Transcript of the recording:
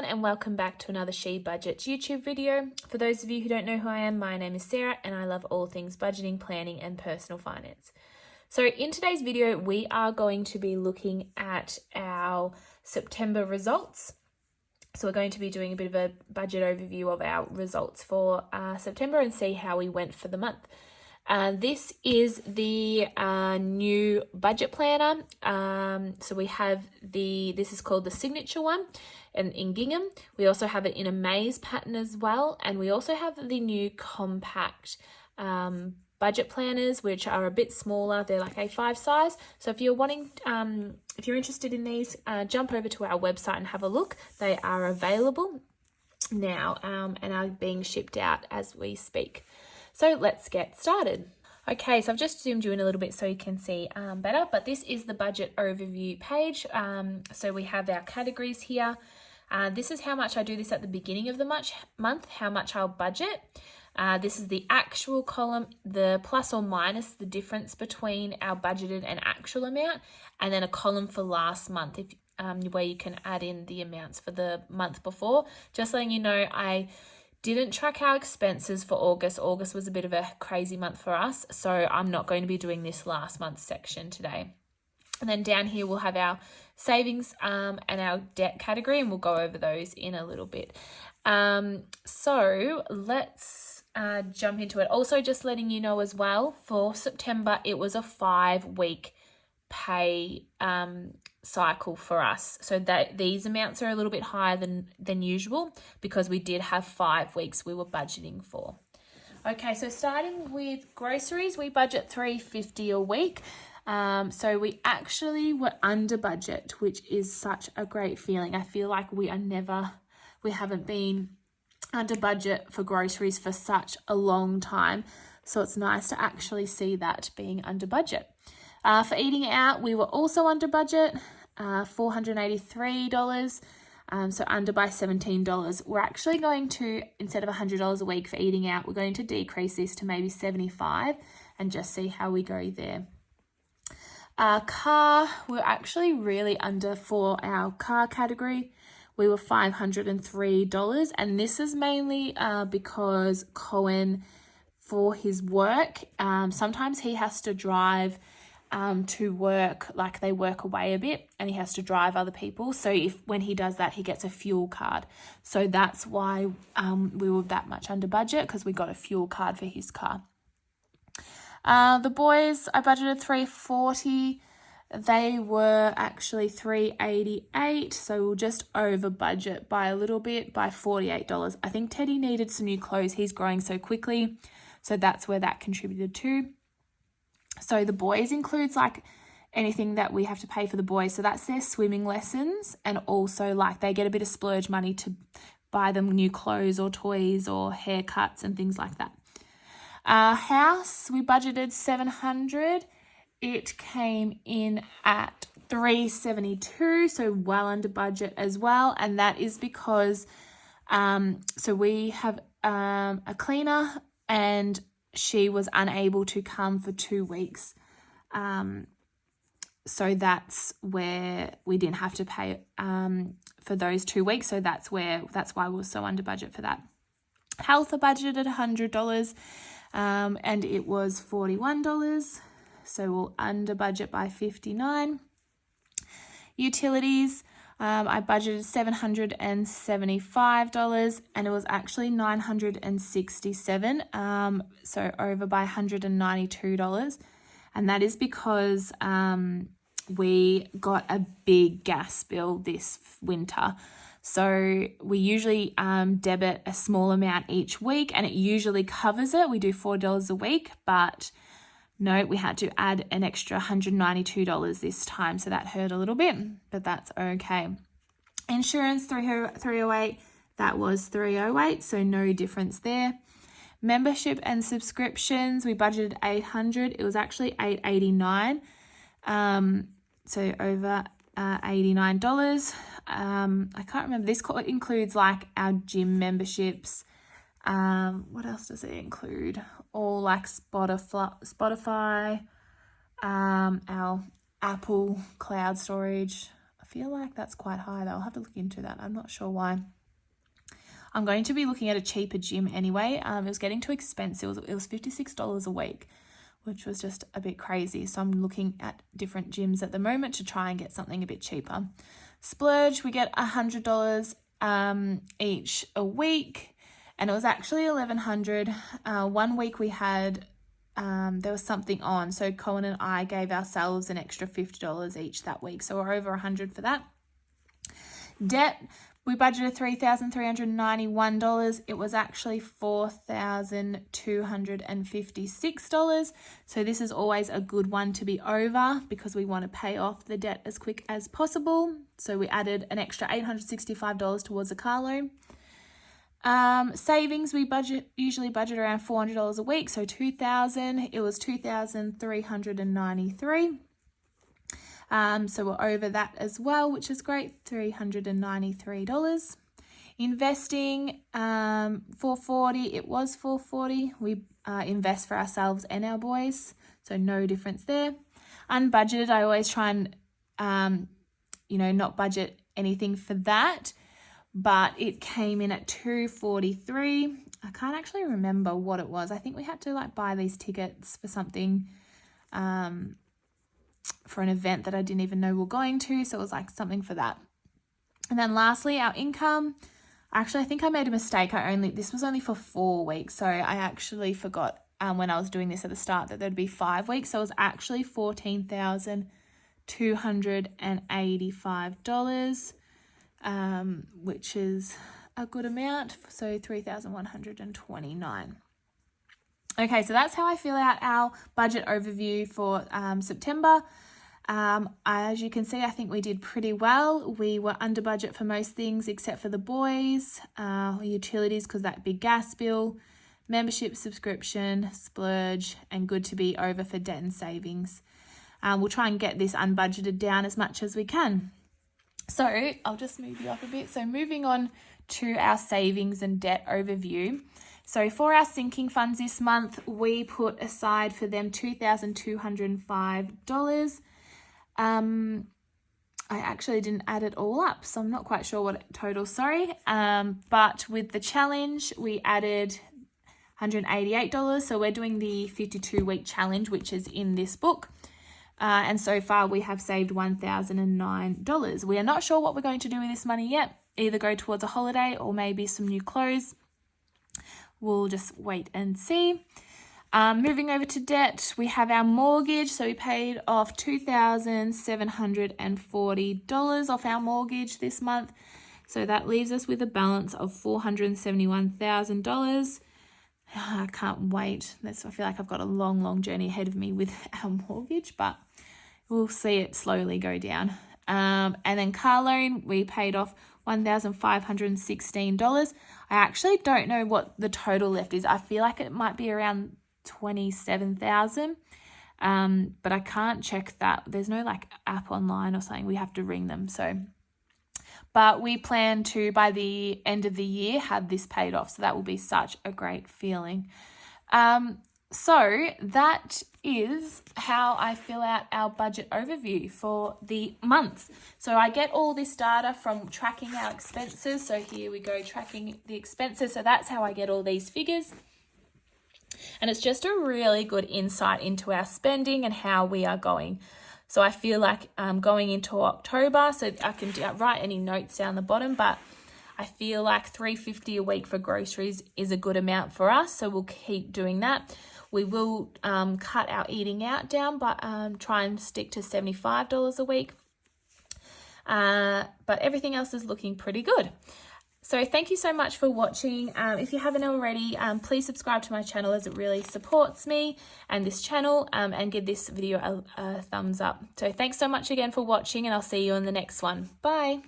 everyone, and welcome back to another She Budgets YouTube video. For those of you who don't know who I am, my name is Sarah and I love all things budgeting, planning and personal finance. So in today's video, we are going to be looking at our September results. So we're going to be doing a bit of a budget overview of our results for September and see how we went for the month. This is the new budget planner. So we have this is called the signature one in gingham. We also have it in a maze pattern as well. And we also have the new compact budget planners, which are a bit smaller. They're like A5 size. So if you're wanting, if you're interested in these, jump over to our website and have a look. They are available now and are being shipped out as we speak. So let's get started. Okay, so I've just zoomed you in a little bit so you can see better, but this is the budget overview page. So we have our categories here. This is how much I do this at the beginning of the month, how much I'll budget. This is the actual column, the plus or minus, the difference between our budgeted and actual amount, and then a column for last month where you can add in the amounts for the month before. Just letting you know, I didn't track our expenses for August. August was a bit of a crazy month for us, so I'm not going to be doing this last month section today. And then down here we'll have our savings and our debt category, and we'll go over those in a little bit. So let's jump into it. Also, just letting you know as well, for September, it was a 5-week pay cycle for us, so that these amounts are a little bit higher than usual because we did have 5 weeks we were budgeting for. Okay, so starting with groceries, we budget $3.50 a week. So we actually were under budget, which is such a great feeling. I feel like we haven't been under budget for groceries for such a long time, so it's nice to actually see that being under budget. For eating out, we were also under budget, $483, so under by $17. We're actually going to, instead of $100 a week for eating out, we're going to decrease this to maybe $75 and just see how we go there. Car, we're actually really under for our car category. We were $503, and this is mainly because Cohen, for his work, sometimes he has to drive to work, like they work away a bit, and he has to drive other people. So when he does that, he gets a fuel card. So that's why we were that much under budget, because we got a fuel card for his car. The boys, I budgeted $340. They were actually $388, so we're just over budget by a little bit, by $48. I think Teddy needed some new clothes. He's growing so quickly, so that's where that contributed to. So the boys includes like anything that we have to pay for the boys. So that's their swimming lessons, and also like they get a bit of splurge money to buy them new clothes or toys or haircuts and things like that. House, we budgeted $700. It came in at $372, so well under budget as well. And that is because so we have a cleaner, and she was unable to come for 2 weeks. So that's where we didn't have to pay for those 2 weeks. So that's why we were so under budget for that. Health, I budgeted $100, and it was $41. So we're under budget by $59. Utilities, I budgeted $775, and it was actually $967, so over by $192. And that is because we got a big gas bill this winter. So we usually debit a small amount each week, and it usually covers it. We do $4 a week, but no, we had to add an extra $192 this time, so that hurt a little bit, but that's okay. Insurance, $308, that was $308, so no difference there. Membership and subscriptions, we budgeted $800. It was actually $889, so over $89. I can't remember. This includes like our gym memberships. What else does it include? All like Spotify, our Apple cloud storage, feel like that's quite high though. I'll have to look into that. I'm not sure why. I'm going to be looking at a cheaper gym anyway. It was getting too expensive. It was $56 a week, which was just a bit crazy. So I'm looking at different gyms at the moment to try and get something a bit cheaper. Splurge, we get $100 each a week, and it was actually $1,100. 1 week we had, there was something on. So Cohen and I gave ourselves an extra $50 each that week. So we're over $100 for that. Debt, we budgeted $3,391. It was actually $4,256. So this is always a good one to be over because we want to pay off the debt as quick as possible. So we added an extra $865 towards a car loan. Savings, we usually budget around $400 a week. So $2,000. It was $2,393. So we're over that as well, which is great, $393. Investing, $440, it was $440. We invest for ourselves and our boys, so no difference there. Unbudgeted, I always try and, not budget anything for that, but it came in at $243. I can't actually remember what it was. I think we had to buy these tickets for something, for an event that I didn't even know we were going to. So it was something for that. And then lastly, our income. Actually, I think I made a mistake. This was only for 4 weeks. So I actually forgot when I was doing this at the start that there'd be 5 weeks. So it was actually $14,285, which is a good amount. So $3,129. Okay, so that's how I fill out our budget overview for September. As you can see, I think we did pretty well. We were under budget for most things except for the boys, utilities because that big gas bill, membership, subscription, splurge, and good to be over for debt and savings. We'll try and get this unbudgeted down as much as we can. So I'll just move you up a bit. So moving on to our savings and debt overview. So for our sinking funds this month, we put aside for them $2,205. I actually didn't add it all up, so I'm not quite sure what it totals, sorry. But with the challenge, we added $188. So we're doing the 52-week challenge, which is in this book. And so far we have saved $1,009. We are not sure what we're going to do with this money yet. Either go towards a holiday or maybe some new clothes. We'll just wait and see. Moving over to debt, we have our mortgage. So we paid off $2,740 off our mortgage this month. So that leaves us with a balance of $471,000. I can't wait. I feel like I've got a long, long journey ahead of me with our mortgage, but we'll see it slowly go down. And then car loan, we paid off $1,516. I actually don't know what the total left is. I feel like it might be around $27,000, but I can't check that. There's no app online or something. We have to ring them. But we plan to, by the end of the year, have this paid off. So that will be such a great feeling. So that is how I fill out our budget overview for the month. So I get all this data from tracking our expenses. So here we go, tracking the expenses. So that's how I get all these figures. And it's just a really good insight into our spending and how we are going. So I feel like going into October, so I can write any notes down the bottom, but I feel like $350 a week for groceries is a good amount for us. So we'll keep doing that. We will cut our eating out down, but try and stick to $75 a week. But everything else is looking pretty good. So thank you so much for watching. If you haven't already, please subscribe to my channel as it really supports me and this channel, and give this video a thumbs up. So thanks so much again for watching, and I'll see you in the next one. Bye.